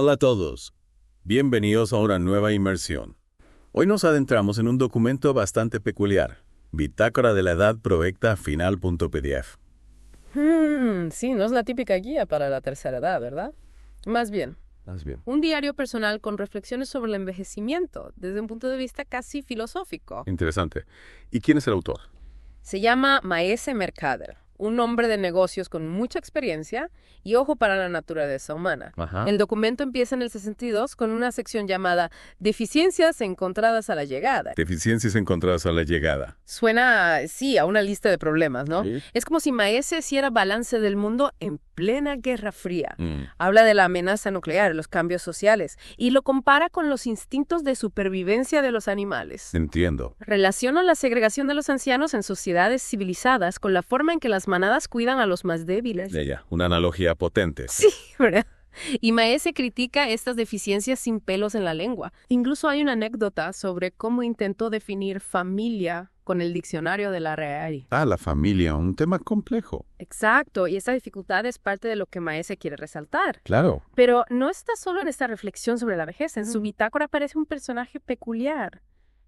Hola a todos. Bienvenidos a una nueva inmersión. Hoy nos adentramos en un documento bastante peculiar. Bitácora de la Edad Provecta Final.pdf. Sí, no es la típica guía para la tercera edad, ¿verdad? Más bien, un diario personal con reflexiones sobre el envejecimiento desde un punto de vista casi filosófico. Interesante. ¿Y quién es el autor? Se llama Maese Mercader, un hombre de negocios con mucha experiencia y ojo para la naturaleza humana. Ajá. El documento empieza en el 62 con una sección llamada Deficiencias encontradas a la llegada. Deficiencias encontradas a la llegada. Suena, sí, a una lista de problemas, ¿no? ¿Sí? Es como si Maese hiciera balance del mundo en plena Guerra Fría. Habla de la amenaza nuclear, los cambios sociales, y lo compara con los instintos de supervivencia de los animales. Entiendo. Relaciona la segregación de los ancianos en sociedades civilizadas con la forma en que las manadas cuidan a los más débiles. Ya, una analogía potente. Sí, ¿verdad? Y Maese critica estas deficiencias sin pelos en la lengua. Incluso hay una anécdota sobre cómo intentó definir familia con el diccionario de la RAI. La familia, un tema complejo. Exacto, y esa dificultad es parte de lo que Maese quiere resaltar. Claro. Pero no está solo en esta reflexión sobre la vejez. En su bitácora aparece un personaje peculiar,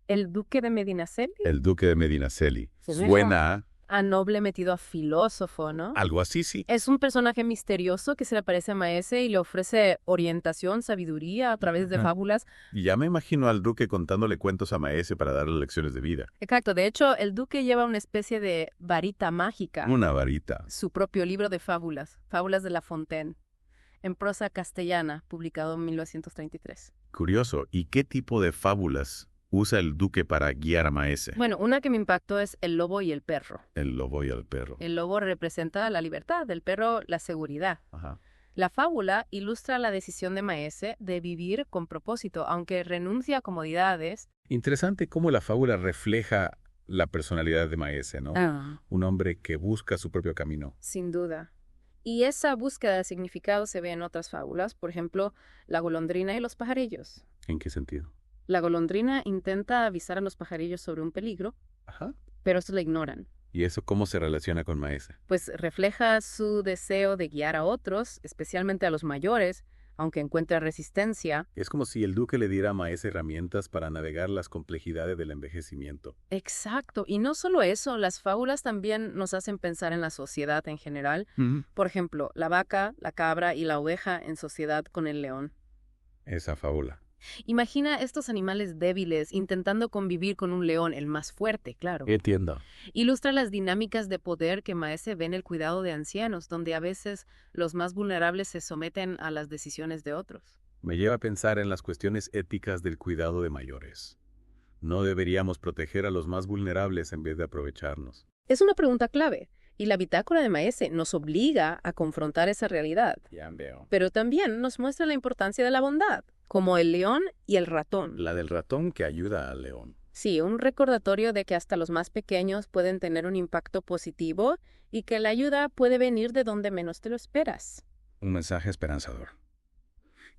el duque de Medinaceli. El duque de Medinaceli. Sí, Suena A noble metido a filósofo, ¿no? algo así, sí. Es un personaje misterioso que se le aparece a Maese y le ofrece orientación, sabiduría a través de fábulas. Y ya me imagino al duque contándole cuentos a Maese para darle lecciones de vida. Exacto, de hecho, el duque lleva una especie de varita mágica, Una varita. su propio libro de fábulas, Fábulas de La Fontaine, en prosa castellana, publicado en 1933. Curioso. ¿Y qué tipo de fábulas usa el duque para guiar a Maese? Bueno, una que me impactó es El lobo y el perro. El lobo y el perro. El lobo representa la libertad, el perro la seguridad. Ajá. La fábula ilustra la decisión de Maese de vivir con propósito, aunque renuncia a comodidades. Interesante cómo la fábula refleja la personalidad de Maese, ¿no? Un hombre que busca su propio camino. Sin duda. Y esa búsqueda de significado se ve en otras fábulas, por ejemplo, La golondrina y los pajarillos. ¿En qué sentido? La golondrina intenta avisar a los pajarillos sobre un peligro, Ajá. pero estos la ignoran. ¿Y eso cómo se relaciona con Maese? Pues refleja su deseo de guiar a otros, especialmente a los mayores, aunque encuentra resistencia. Es como si el duque le diera a Maese herramientas para navegar las complejidades del envejecimiento. Exacto. Y no solo eso, las fábulas también nos hacen pensar en la sociedad en general. Por ejemplo, la vaca, la cabra y la oveja en sociedad con el león. Esa fábula. Imagina estos animales débiles intentando convivir con un león, el más fuerte, claro. Entiendo. Ilustra las dinámicas de poder que Maese ve en el cuidado de ancianos, donde a veces los más vulnerables se someten a las decisiones de otros. Me lleva a pensar en las cuestiones éticas del cuidado de mayores. ¿No deberíamos proteger a los más vulnerables en vez de aprovecharnos? Es una pregunta clave, y la bitácora de Maese nos obliga a confrontar esa realidad. Ya veo. Pero también nos muestra la importancia de la bondad, como el león y el ratón. La del ratón que ayuda al león. Sí, un recordatorio de que hasta los más pequeños pueden tener un impacto positivo y que la ayuda puede venir de donde menos te lo esperas. Un mensaje esperanzador.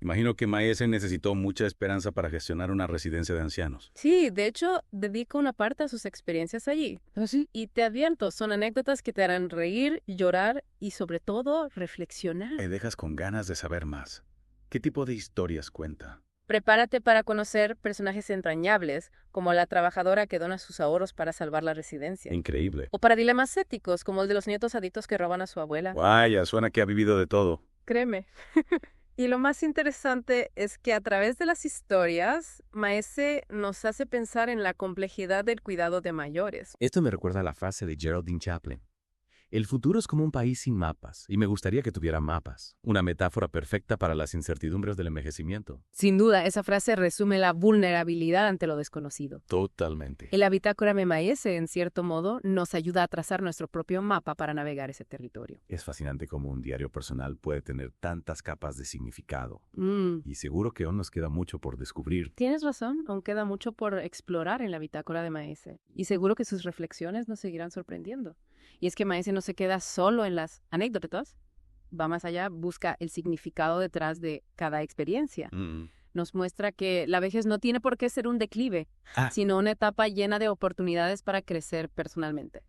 Imagino que Maese necesitó mucha esperanza para gestionar una residencia de ancianos. Sí, de hecho, dedica una parte a sus experiencias allí. ¿Ah, sí? Y te advierto, son anécdotas que te harán reír, llorar y sobre todo reflexionar. Me dejas con ganas de saber más. ¿Qué tipo de historias cuenta? Prepárate para conocer personajes entrañables, como la trabajadora que dona sus ahorros para salvar la residencia. Increíble. O para dilemas éticos, como el de los nietos adictos que roban a su abuela. Vaya, suena que ha vivido de todo. Créeme. Y lo más interesante es que a través de las historias, Maese nos hace pensar en la complejidad del cuidado de mayores. Esto me recuerda a la frase de Geraldine Chaplin. El futuro es como un país sin mapas, y me gustaría que tuviera mapas. Una metáfora perfecta para las incertidumbres del envejecimiento. Sin duda, esa frase resume la vulnerabilidad ante lo desconocido. Totalmente. El bitácora de Maese, en cierto modo, nos ayuda a trazar nuestro propio mapa para navegar ese territorio. Es fascinante cómo un diario personal puede tener tantas capas de significado. Mm. Y seguro que aún nos queda mucho por descubrir. Tienes razón, aún queda mucho por explorar en la bitácora de Maese. Y seguro que sus reflexiones nos seguirán sorprendiendo. Y es que Maese no se queda solo en las anécdotas, va más allá, busca el significado detrás de cada experiencia. Nos muestra que la vejez no tiene por qué ser un declive, sino una etapa llena de oportunidades para crecer personalmente.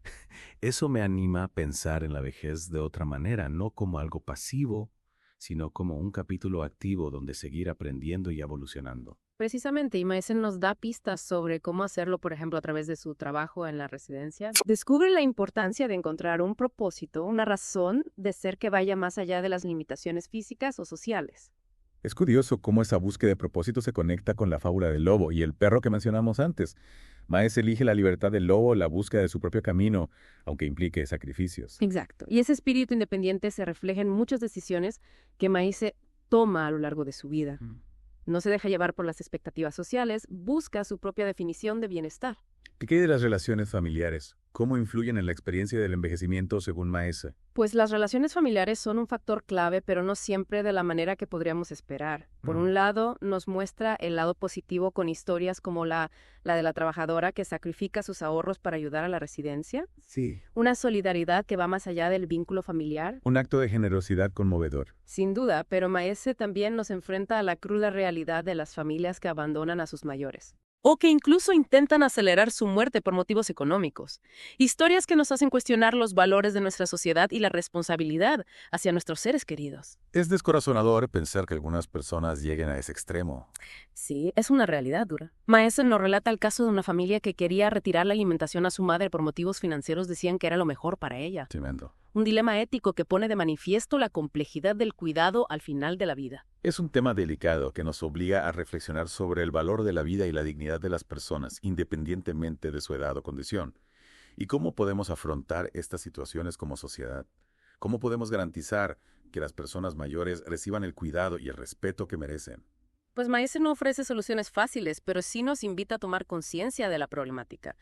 Eso me anima a pensar en la vejez de otra manera, no como algo pasivo, sino como un capítulo activo donde seguir aprendiendo y evolucionando. Precisamente, y Maese nos da pistas sobre cómo hacerlo, por ejemplo, a través de su trabajo en la residencia. Descubre la importancia de encontrar un propósito, una razón de ser que vaya más allá de las limitaciones físicas o sociales. Es curioso cómo esa búsqueda de propósito se conecta con la fábula del lobo y el perro que mencionamos antes. Maes elige la libertad del lobo, la búsqueda de su propio camino, aunque implique sacrificios. Exacto. Y ese espíritu independiente se refleja en muchas decisiones que Maese toma a lo largo de su vida. No se deja llevar por las expectativas sociales, busca su propia definición de bienestar. ¿Qué hay de las relaciones familiares? ¿Cómo influyen en la experiencia del envejecimiento según Maese? Pues las relaciones familiares son un factor clave, pero no siempre de la manera que podríamos esperar. Por un lado, nos muestra el lado positivo con historias como la de la trabajadora que sacrifica sus ahorros para ayudar a la residencia. Sí. Una solidaridad que va más allá del vínculo familiar. Un acto de generosidad conmovedor. Sin duda, pero Maese también nos enfrenta a la cruda realidad de las familias que abandonan a sus mayores. O que incluso intentan acelerar su muerte por motivos económicos. Historias que nos hacen cuestionar los valores de nuestra sociedad y la responsabilidad hacia nuestros seres queridos. Es descorazonador pensar que algunas personas lleguen a ese extremo. Sí, es una realidad dura. Maese nos relata el caso de una familia que quería retirar la alimentación a su madre por motivos financieros, decían que era lo mejor para ella. Tremendo. Un dilema ético que pone de manifiesto la complejidad del cuidado al final de la vida. Es un tema delicado que nos obliga a reflexionar sobre el valor de la vida y la dignidad de las personas, independientemente de su edad o condición. ¿Y cómo podemos afrontar estas situaciones como sociedad? ¿Cómo podemos garantizar que las personas mayores reciban el cuidado y el respeto que merecen? Pues Maese no ofrece soluciones fáciles, pero sí nos invita a tomar conciencia de la problemática.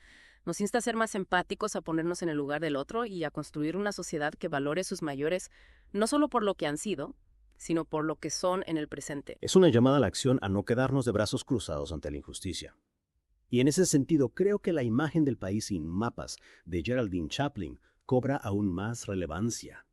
Nos insta a ser más empáticos, a ponernos en el lugar del otro y a construir una sociedad que valore a sus mayores no solo por lo que han sido, sino por lo que son en el presente. Es una llamada a la acción a no quedarnos de brazos cruzados ante la injusticia. Y en ese sentido, creo que la imagen del país sin mapas de Geraldine Chaplin cobra aún más relevancia.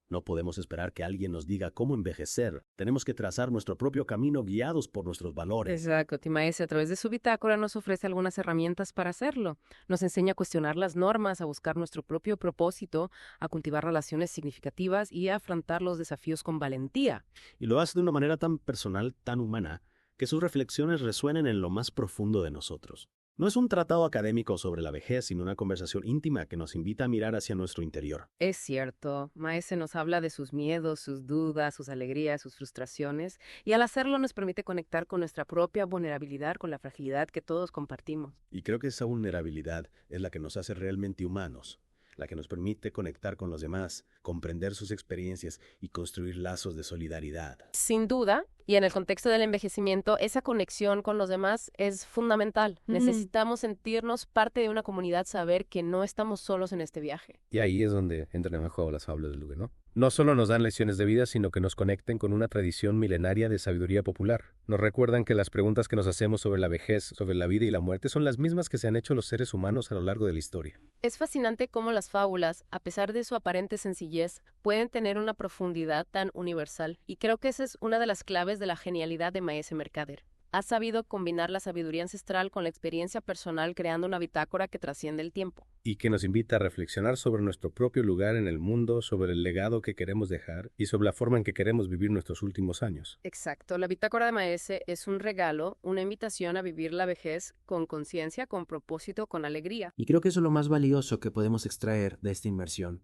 No podemos esperar que alguien nos diga cómo envejecer. Tenemos que trazar nuestro propio camino guiados por nuestros valores. Exacto. Maese a través de su bitácora nos ofrece algunas herramientas para hacerlo. Nos enseña a cuestionar las normas, a buscar nuestro propio propósito, a cultivar relaciones significativas y a afrontar los desafíos con valentía. Y lo hace de una manera tan personal, tan humana, que sus reflexiones resuenen en lo más profundo de nosotros. No es un tratado académico sobre la vejez, sino una conversación íntima que nos invita a mirar hacia nuestro interior. Es cierto, Maese nos habla de sus miedos, sus dudas, sus alegrías, sus frustraciones, y al hacerlo nos permite conectar con nuestra propia vulnerabilidad, con la fragilidad que todos compartimos. Y creo que esa vulnerabilidad es la que nos hace realmente humanos, la que nos permite conectar con los demás, comprender sus experiencias y construir lazos de solidaridad. Sin duda, y en el contexto del envejecimiento, esa conexión con los demás es fundamental. Necesitamos sentirnos parte de una comunidad, saber que no estamos solos en este viaje. Y ahí es donde entran en juego las fábulas de Lugue, ¿no? No solo nos dan lecciones de vida, sino que nos conecten con una tradición milenaria de sabiduría popular. Nos recuerdan que las preguntas que nos hacemos sobre la vejez, sobre la vida y la muerte son las mismas que se han hecho los seres humanos a lo largo de la historia. Es fascinante cómo las fábulas, a pesar de su aparente sencillez, pueden tener una profundidad tan universal. Y creo que esa es una de las claves de la genialidad de Maese Mercader. Ha sabido combinar la sabiduría ancestral con la experiencia personal, creando una bitácora que trasciende el tiempo. Y que nos invita a reflexionar sobre nuestro propio lugar en el mundo, sobre el legado que queremos dejar y sobre la forma en que queremos vivir nuestros últimos años. Exacto. La bitácora de Maese es un regalo, una invitación a vivir la vejez con conciencia, con propósito, con alegría. Y creo que eso es lo más valioso que podemos extraer de esta inmersión.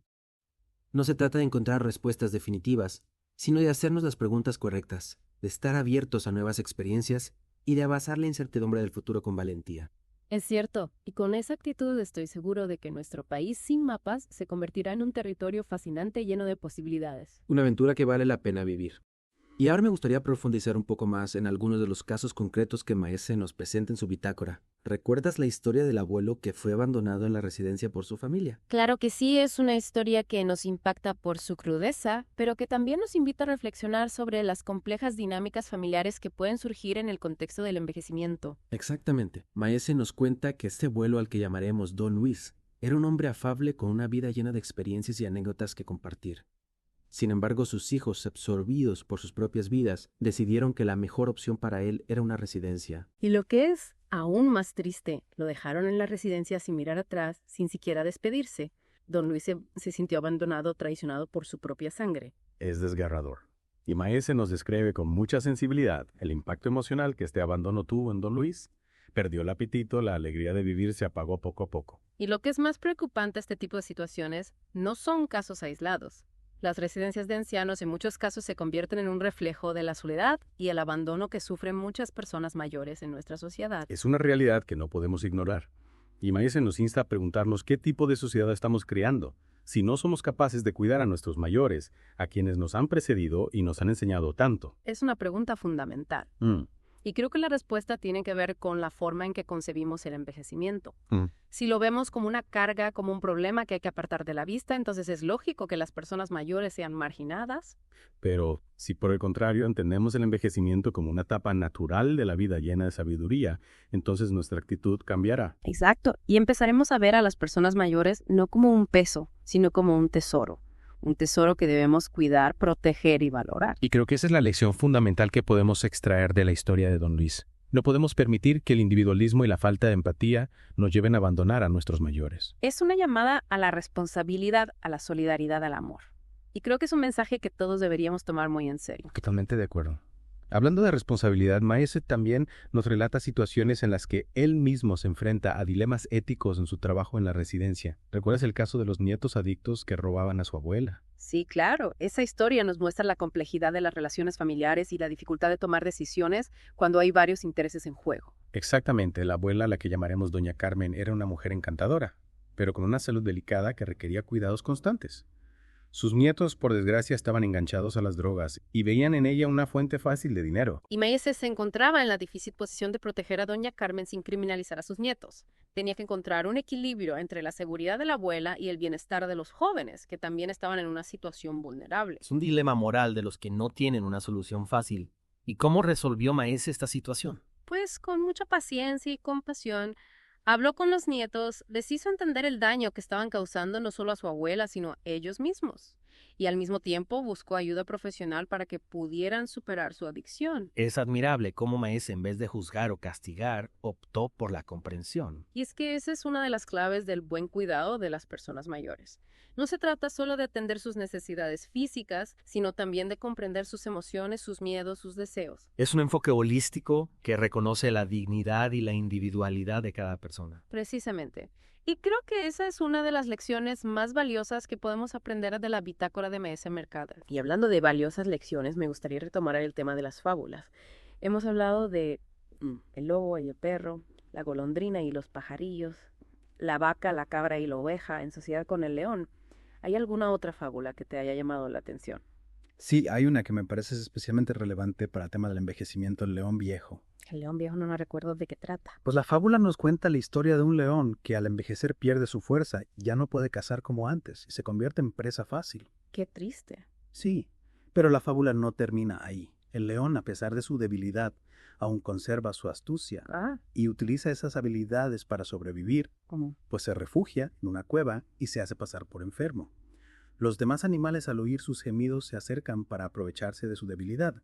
No se trata de encontrar respuestas definitivas, sino de hacernos las preguntas correctas, de estar abiertos a nuevas experiencias y de abrazar la incertidumbre del futuro con valentía. Es cierto, y con esa actitud estoy seguro de que nuestro país sin mapas se convertirá en un territorio fascinante lleno de posibilidades. Una aventura que vale la pena vivir. Y ahora me gustaría profundizar un poco más en algunos de los casos concretos que Maese nos presenta en su bitácora. ¿Recuerdas la historia del abuelo que fue abandonado en la residencia por su familia? Claro que sí, es una historia que nos impacta por su crudeza, pero que también nos invita a reflexionar sobre las complejas dinámicas familiares que pueden surgir en el contexto del envejecimiento. Exactamente. Maese nos cuenta que este abuelo al que llamaremos Don Luis era un hombre afable con una vida llena de experiencias y anécdotas que compartir. Sin embargo, sus hijos, absorbidos por sus propias vidas, decidieron que la mejor opción para él era una residencia. Y lo que es aún más triste, lo dejaron en la residencia sin mirar atrás, sin siquiera despedirse. Don Luis se sintió abandonado, traicionado por su propia sangre. Es desgarrador. Y Maese nos describe con mucha sensibilidad el impacto emocional que este abandono tuvo en don Luis. Perdió el apetito, la alegría de vivir se apagó poco a poco. Y lo que es más preocupante a este tipo de situaciones no son casos aislados. Las residencias de ancianos en muchos casos se convierten en un reflejo de la soledad y el abandono que sufren muchas personas mayores en nuestra sociedad. Es una realidad que no podemos ignorar. Y Maese nos insta a preguntarnos qué tipo de sociedad estamos creando, si no somos capaces de cuidar a nuestros mayores, a quienes nos han precedido y nos han enseñado tanto. Es una pregunta fundamental. Y creo que la respuesta tiene que ver con la forma en que concebimos el envejecimiento. Si lo vemos como una carga, como un problema que hay que apartar de la vista, entonces es lógico que las personas mayores sean marginadas. Pero si por el contrario entendemos el envejecimiento como una etapa natural de la vida llena de sabiduría, entonces nuestra actitud cambiará. Exacto. Y empezaremos a ver a las personas mayores no como un peso, sino como un tesoro. Un tesoro que debemos cuidar, proteger y valorar. Y creo que esa es la lección fundamental que podemos extraer de la historia de don Luis. No podemos permitir que el individualismo y la falta de empatía nos lleven a abandonar a nuestros mayores. Es una llamada a la responsabilidad, a la solidaridad, al amor. Y creo que es un mensaje que todos deberíamos tomar muy en serio. Totalmente de acuerdo. Hablando de responsabilidad, Maese también nos relata situaciones en las que él mismo se enfrenta a dilemas éticos en su trabajo en la residencia. ¿Recuerdas el caso de los nietos adictos que robaban a su abuela? Sí, claro. Esa historia nos muestra la complejidad de las relaciones familiares y la dificultad de tomar decisiones cuando hay varios intereses en juego. Exactamente. La abuela, a la que llamaremos Doña Carmen, era una mujer encantadora, pero con una salud delicada que requería cuidados constantes. Sus nietos, por desgracia, estaban enganchados a las drogas y veían en ella una fuente fácil de dinero. Y Maese se encontraba en la difícil posición de proteger a Doña Carmen sin criminalizar a sus nietos. Tenía que encontrar un equilibrio entre la seguridad de la abuela y el bienestar de los jóvenes, que también estaban en una situación vulnerable. Es un dilema moral de los que no tienen una solución fácil. ¿Y cómo resolvió Maese esta situación? Pues con mucha paciencia y compasión, habló con los nietos, les hizo entender el daño que estaban causando no solo a su abuela, sino a ellos mismos. Y al mismo tiempo buscó ayuda profesional para que pudieran superar su adicción. Es admirable cómo Maese, en vez de juzgar o castigar, optó por la comprensión. Y es que esa es una de las claves del buen cuidado de las personas mayores. No se trata solo de atender sus necesidades físicas, sino también de comprender sus emociones, sus miedos, sus deseos. Es un enfoque holístico que reconoce la dignidad y la individualidad de cada persona. Precisamente. Y creo que esa es una de las lecciones más valiosas que podemos aprender de la bitácora de Maese Mercader. Y hablando de valiosas lecciones, me gustaría retomar el tema de las fábulas. Hemos hablado de el lobo y el perro, la golondrina y los pajarillos, la vaca, la cabra y la oveja en sociedad con el león. ¿Hay alguna otra fábula que te haya llamado la atención? Sí, hay una que me parece especialmente relevante para el tema del envejecimiento, el león viejo. El león viejo no recuerdo de qué trata. Pues la fábula nos cuenta la historia de un león que al envejecer pierde su fuerza, ya no puede cazar como antes y se convierte en presa fácil. Qué triste. Sí, pero la fábula no termina ahí. El león, a pesar de su debilidad, aún conserva su astucia y utiliza esas habilidades para sobrevivir, pues se refugia en una cueva y se hace pasar por enfermo. Los demás animales al oír sus gemidos se acercan para aprovecharse de su debilidad,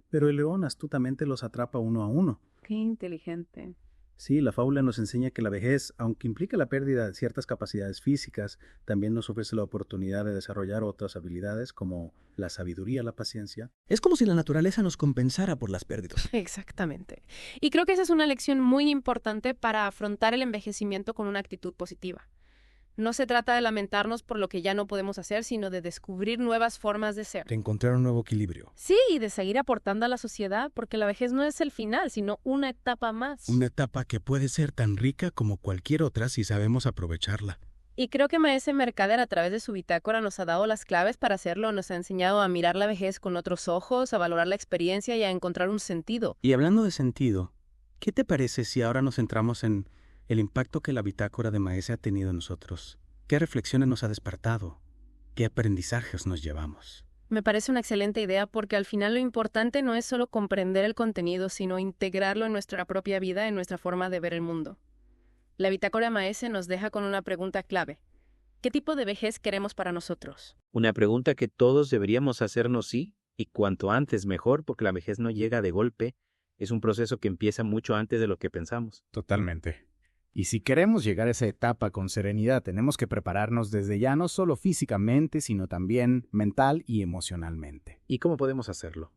pero el león astutamente los atrapa uno a uno. Qué inteligente. Sí, la fábula nos enseña que la vejez, aunque implica la pérdida de ciertas capacidades físicas, también nos ofrece la oportunidad de desarrollar otras habilidades como la sabiduría, la paciencia. Es como si la naturaleza nos compensara por las pérdidas. Exactamente. Y creo que esa es una lección muy importante para afrontar el envejecimiento con una actitud positiva. No se trata de lamentarnos por lo que ya no podemos hacer, sino de descubrir nuevas formas de ser. De encontrar un nuevo equilibrio. Sí, y de seguir aportando a la sociedad, porque la vejez no es el final, sino una etapa más. Una etapa que puede ser tan rica como cualquier otra si sabemos aprovecharla. Y creo que Maese Mercader, a través de su bitácora, nos ha dado las claves para hacerlo. Nos ha enseñado a mirar la vejez con otros ojos, a valorar la experiencia y a encontrar un sentido. Y hablando de sentido, ¿qué te parece si ahora nos centramos en el impacto que la bitácora de Maese ha tenido en nosotros? ¿Qué reflexiones nos ha despertado? ¿Qué aprendizajes nos llevamos? Me parece una excelente idea porque al final lo importante no es solo comprender el contenido, sino integrarlo en nuestra propia vida, en nuestra forma de ver el mundo. La bitácora de Maese nos deja con una pregunta clave. ¿Qué tipo de vejez queremos para nosotros? Una pregunta que todos deberíamos hacernos sí, y cuanto antes mejor, porque la vejez no llega de golpe, es un proceso que empieza mucho antes de lo que pensamos. Totalmente. Y si queremos llegar a esa etapa con serenidad, tenemos que prepararnos desde ya no solo físicamente, sino también mental y emocionalmente. ¿Y cómo podemos hacerlo?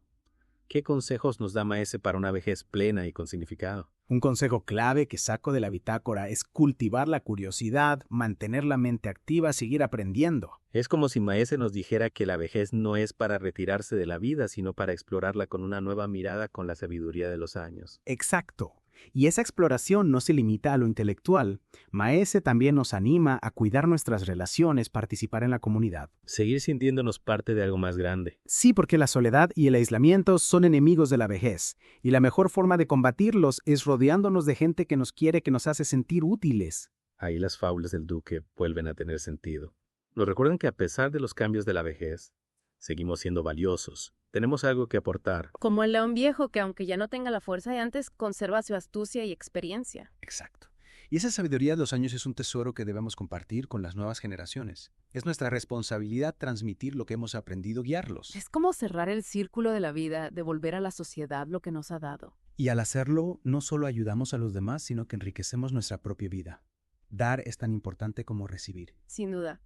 ¿Qué consejos nos da Maese para una vejez plena y con significado? Un consejo clave que saco de la bitácora es cultivar la curiosidad, mantener la mente activa, seguir aprendiendo. Es como si Maese nos dijera que la vejez no es para retirarse de la vida, sino para explorarla con una nueva mirada con la sabiduría de los años. Exacto. Y esa exploración no se limita a lo intelectual. Maese también nos anima a cuidar nuestras relaciones, participar en la comunidad. Seguir sintiéndonos parte de algo más grande. Sí, porque la soledad y el aislamiento son enemigos de la vejez, y la mejor forma de combatirlos es rodeándonos de gente que nos quiere, que nos hace sentir útiles. Ahí las fábulas del duque vuelven a tener sentido. Nos recuerdan que a pesar de los cambios de la vejez, seguimos siendo valiosos. Tenemos algo que aportar. Como el león viejo que, aunque ya no tenga la fuerza de antes, conserva su astucia y experiencia. Exacto. Y esa sabiduría de los años es un tesoro que debemos compartir con las nuevas generaciones. Es nuestra responsabilidad transmitir lo que hemos aprendido, guiarlos. Es como cerrar el círculo de la vida, devolver a la sociedad lo que nos ha dado. Y al hacerlo, no solo ayudamos a los demás, sino que enriquecemos nuestra propia vida. Dar es tan importante como recibir. Sin duda.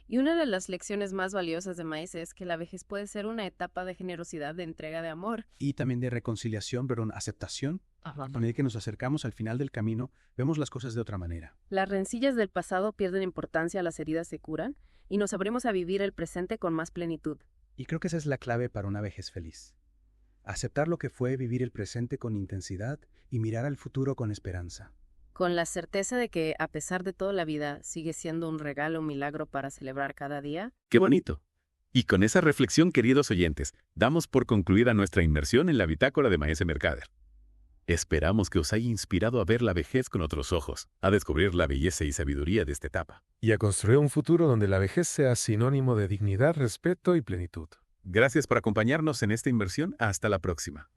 Y una de las lecciones más valiosas de Maese es que la vejez puede ser una etapa de generosidad, de entrega, de amor. Y también de reconciliación, pero aceptación. A medida que nos acercamos al final del camino, vemos las cosas de otra manera. Las rencillas del pasado pierden importancia, las heridas se curan y nos abrimos a vivir el presente con más plenitud. Y creo que esa es la clave para una vejez feliz. Aceptar lo que fue, vivir el presente con intensidad y mirar al futuro con esperanza. Con la certeza de que, a pesar de todo, la vida sigue siendo un regalo, un milagro para celebrar cada día. ¡Qué bonito! Y con esa reflexión, queridos oyentes, damos por concluida nuestra inmersión en la bitácora de Maese Mercader. Esperamos que os haya inspirado a ver la vejez con otros ojos, a descubrir la belleza y sabiduría de esta etapa. Y a construir un futuro donde la vejez sea sinónimo de dignidad, respeto y plenitud. Gracias por acompañarnos en esta inmersión. Hasta la próxima.